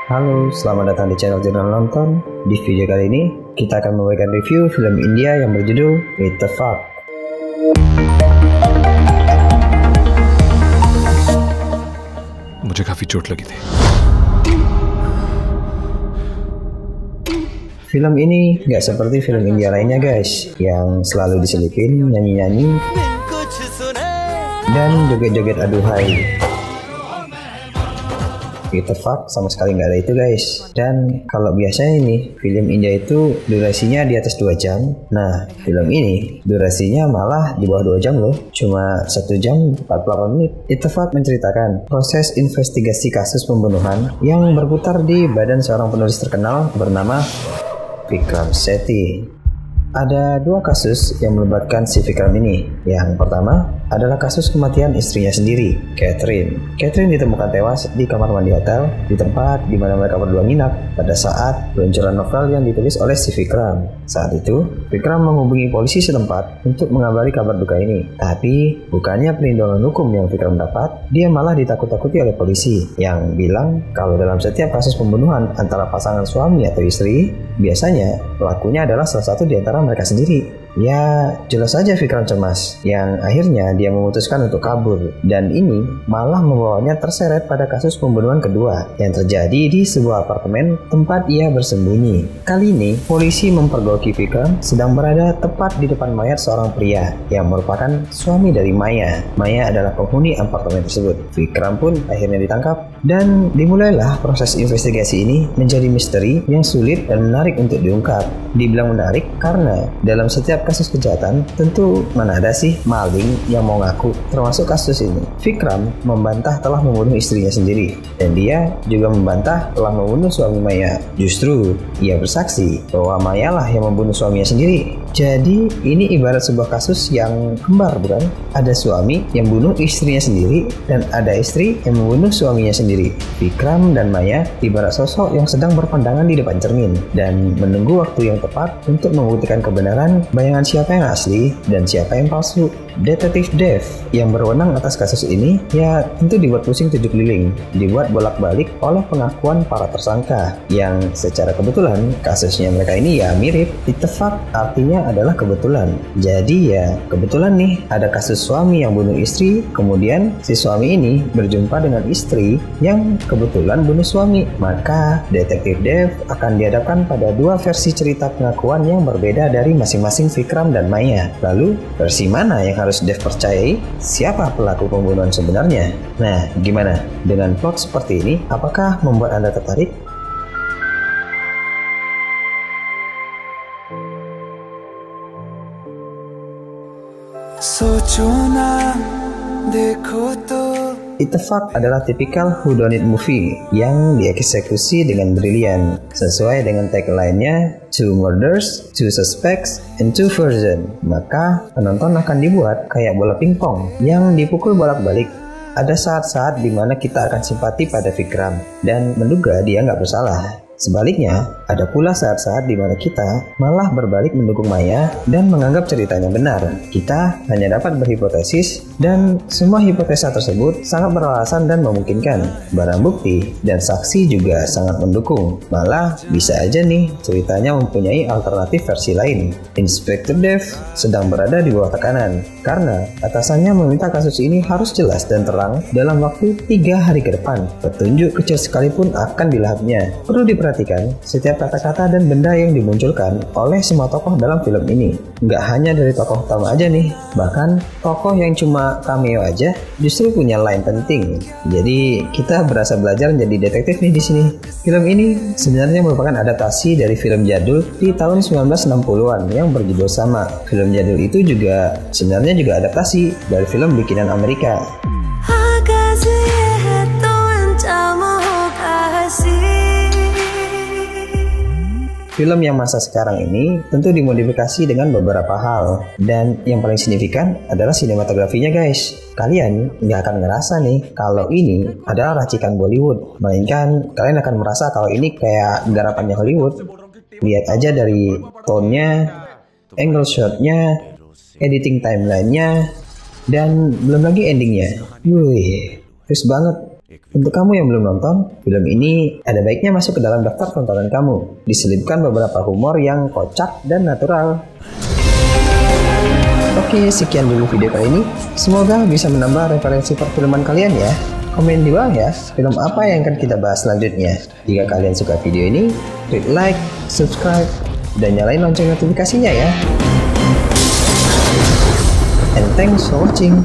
Halo, selamat datang di channel Jurnal Nonton. Di video kali ini, kita akan memberikan review film India yang berjudul Itefaq. मुझे काफी चोट लगी थी. Film ini gak seperti film India lainnya guys, yang selalu diselipin nyanyi-nyanyi dan joget-joget aduhai. Itefaq sama sekali nggak ada itu guys. Dan kalau biasanya ini film India itu durasinya di atas 2 jam. Nah, film ini durasinya malah di bawah 2 jam loh. Cuma 1 jam 48 menit. Itefaq menceritakan proses investigasi kasus pembunuhan yang berputar di badan seorang penulis terkenal bernama Vikram Sethi. Ada 2 kasus yang melibatkan si Vikram ini. Yang pertama adalah kasus kematian istrinya sendiri, Catherine. Catherine ditemukan tewas di kamar mandi hotel, di tempat di mana mereka berdua nginap pada saat peluncuran novel yang ditulis oleh si Vikram. Saat itu, Vikram menghubungi polisi setempat untuk mengabari kabar duka ini. Tapi, bukannya perlindungan hukum yang Vikram dapat, dia malah ditakut-takuti oleh polisi yang bilang kalau dalam setiap kasus pembunuhan antara pasangan suami atau istri, biasanya pelakunya adalah salah satu di antara mereka sendiri. Ya, jelas saja Vikram cemas, yang akhirnya dia memutuskan untuk kabur. Dan ini malah membawanya terseret pada kasus pembunuhan kedua yang terjadi di sebuah apartemen tempat ia bersembunyi. Kali ini, polisi mempergoki Vikram sedang berada tepat di depan mayat seorang pria yang merupakan suami dari Maya. Maya adalah penghuni apartemen tersebut. Vikram pun akhirnya ditangkap dan dimulailah proses investigasi ini menjadi misteri yang sulit dan menarik untuk diungkap. Dibilang menarik karena dalam setiap kasus kejahatan, tentu mana ada sih maling yang mau ngaku. Termasuk kasus ini, Vikram membantah telah membunuh istrinya sendiri, dan dia juga membantah telah membunuh suami Maya. Justru ia bersaksi bahwa Maya lah yang membunuh suaminya sendiri. Jadi ini ibarat sebuah kasus yang kembar, bukan? Ada suami yang bunuh istrinya sendiri dan ada istri yang membunuh suaminya sendiri. Vikram dan Maya ibarat sosok yang sedang berpandangan di depan cermin dan menunggu waktu yang tepat untuk membuktikan kebenaran bayangan siapa yang asli dan siapa yang palsu. Detektif Dev yang berwenang atas kasus ini ya tentu dibuat pusing 7 keliling, dibuat bolak-balik oleh pengakuan para tersangka yang secara kebetulan kasusnya mereka ini ya mirip. Itefaq artinya adalah kebetulan. Jadi ya kebetulan nih ada kasus suami yang bunuh istri, kemudian si suami ini berjumpa dengan istri yang kebetulan bunuh suami. Maka Detektif Dev akan dihadapkan pada 2 versi cerita pengakuan yang berbeda dari masing-masing Vikram dan Maya. Lalu versi mana yang harus Dev percayai? Siapa pelaku pembunuhan sebenarnya? Nah, gimana? Dengan plot seperti ini, apakah membuat Anda tertarik? Itefaq adalah tipikal whodunit movie yang dieksekusi dengan brilian sesuai dengan tagline-nya 2 murders, 2 suspects, and 2 versions. Maka penonton akan dibuat kayak bola pingpong yang dipukul bolak-balik. Ada saat-saat dimana kita akan simpati pada Vikram dan menduga dia nggak bersalah. Sebaliknya, ada pula saat-saat di mana kita malah berbalik mendukung Maya dan menganggap ceritanya benar. Kita hanya dapat berhipotesis dan semua hipotesa tersebut sangat beralasan dan memungkinkan. Barang bukti dan saksi juga sangat mendukung. Malah bisa aja nih ceritanya mempunyai alternatif versi lain. Inspektur Dev sedang berada di bawah tekanan karena atasannya meminta kasus ini harus jelas dan terang dalam waktu 3 hari ke depan. Petunjuk kecil sekalipun akan dilahapnya. Perlu perhatikan setiap kata-kata dan benda yang dimunculkan oleh semua tokoh dalam film ini. Nggak hanya dari tokoh utama aja nih, bahkan tokoh yang cuma cameo aja justru punya line penting. Jadi kita berasa belajar menjadi detektif nih di sini. Film ini sebenarnya merupakan adaptasi dari film jadul di tahun 1960-an yang berjudul sama. Film jadul itu juga sebenarnya juga adaptasi dari film bikinan Amerika. Film yang masa sekarang ini tentu dimodifikasi dengan beberapa hal, dan yang paling signifikan adalah sinematografinya guys. Kalian nggak akan ngerasa nih kalau ini adalah racikan Bollywood, melainkan kalian akan merasa kalau ini kayak garapannya Hollywood. Lihat aja dari tone-nya, angle shot-nya, editing timeline-nya, dan belum lagi endingnya. Wih, terus banget. Untuk kamu yang belum nonton, film ini ada baiknya masuk ke dalam daftar tontonan kamu. Diselipkan beberapa humor yang kocak dan natural. Oke, sekian dulu video kali ini. Semoga bisa menambah referensi perfilman kalian ya. Komen di bawah ya, film apa yang akan kita bahas selanjutnya. Jika kalian suka video ini, klik like, subscribe, dan nyalain lonceng notifikasinya ya. And thanks for watching.